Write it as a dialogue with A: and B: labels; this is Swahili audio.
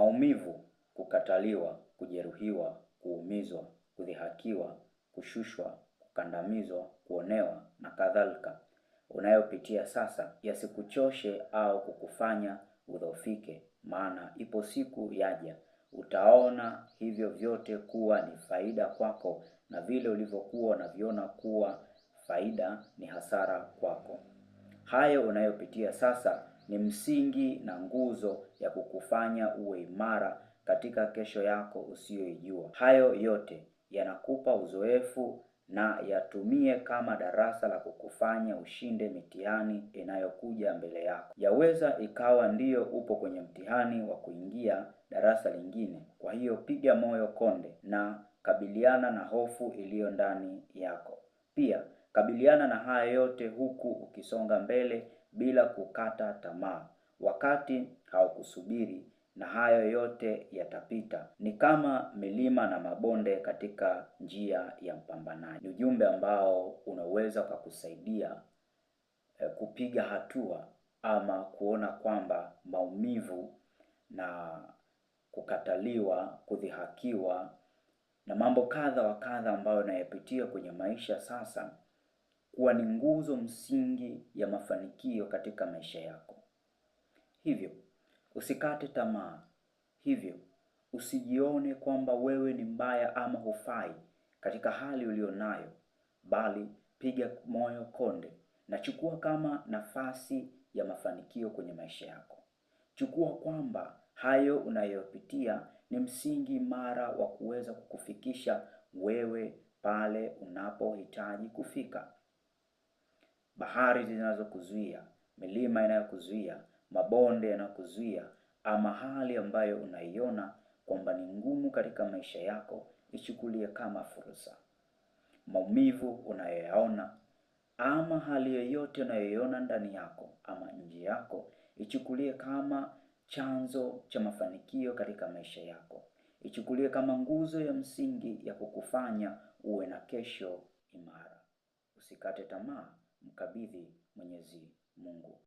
A: Maumivu, kukataliwa, kujeruhiwa, kuumizwa, kudhihakiwa, kushushwa, kukandamizwa, kuonewa na kadhalika unayopitia sasa yasikuchoshe au kukufanya udhoofike, maana ipo siku yaja utaona hivyo vyote kuwa ni faida kwako, na vile ulivyokuwa unaviona kuwa faida ni hasara kwako. Hayo unayopitia sasa ni msingi na nguzo ya kukufanya uwe imara katika kesho yako usiyoijua. Hayo yote yanakupa uzoefu na yatumie kama darasa la kukufanya ushinde mitihani inayokuja mbele yako. Yaweza ikawa ndiyo upo kwenye mtihani wa kuingia darasa lingine. Kwa hiyo piga moyo konde na kabiliana na hofu iliyo ndani yako. Pia kabiliana na haya yote huku ukisonga mbele bila kukata tamaa. Wakati haukusubiri na hayo yote yatapita. Ni kama milima na mabonde katika njia ya mpambanaji. Ni ujumbe ambao unaweza kukusaidia kupiga hatua ama kuona kwamba maumivu na kukataliwa, kudhihakiwa na mambo kadha wa kadha ambayo unayapitia kwenye maisha sasa kuwa ni nguzo msingi ya mafanikio katika maisha yako. Hivyo, usikate tamaa. Hivyo, usijione kwamba wewe ni mbaya ama hufai katika hali ulionayo, bali piga moyo konde na chukua kama nafasi ya mafanikio kwenye maisha yako. Chukua kwamba hayo unayopitia ni msingi imara wa kuweza kukufikisha wewe pale unapohitaji kufika. Bahari zinazokuzuia, milima inayokuzuia, mabonde yanayokuzuia, ama hali ambayo unaiona kwamba ni ngumu katika maisha yako, ichukulie kama fursa. Maumivu unayoyaona ama hali yoyote unayoiona ndani yako ama nje yako, ichukulie kama chanzo cha mafanikio katika maisha yako. Ichukulie kama nguzo ya msingi ya kukufanya uwe na kesho imara. Usikate tamaa, mkabidhi Mwenyezi Mungu.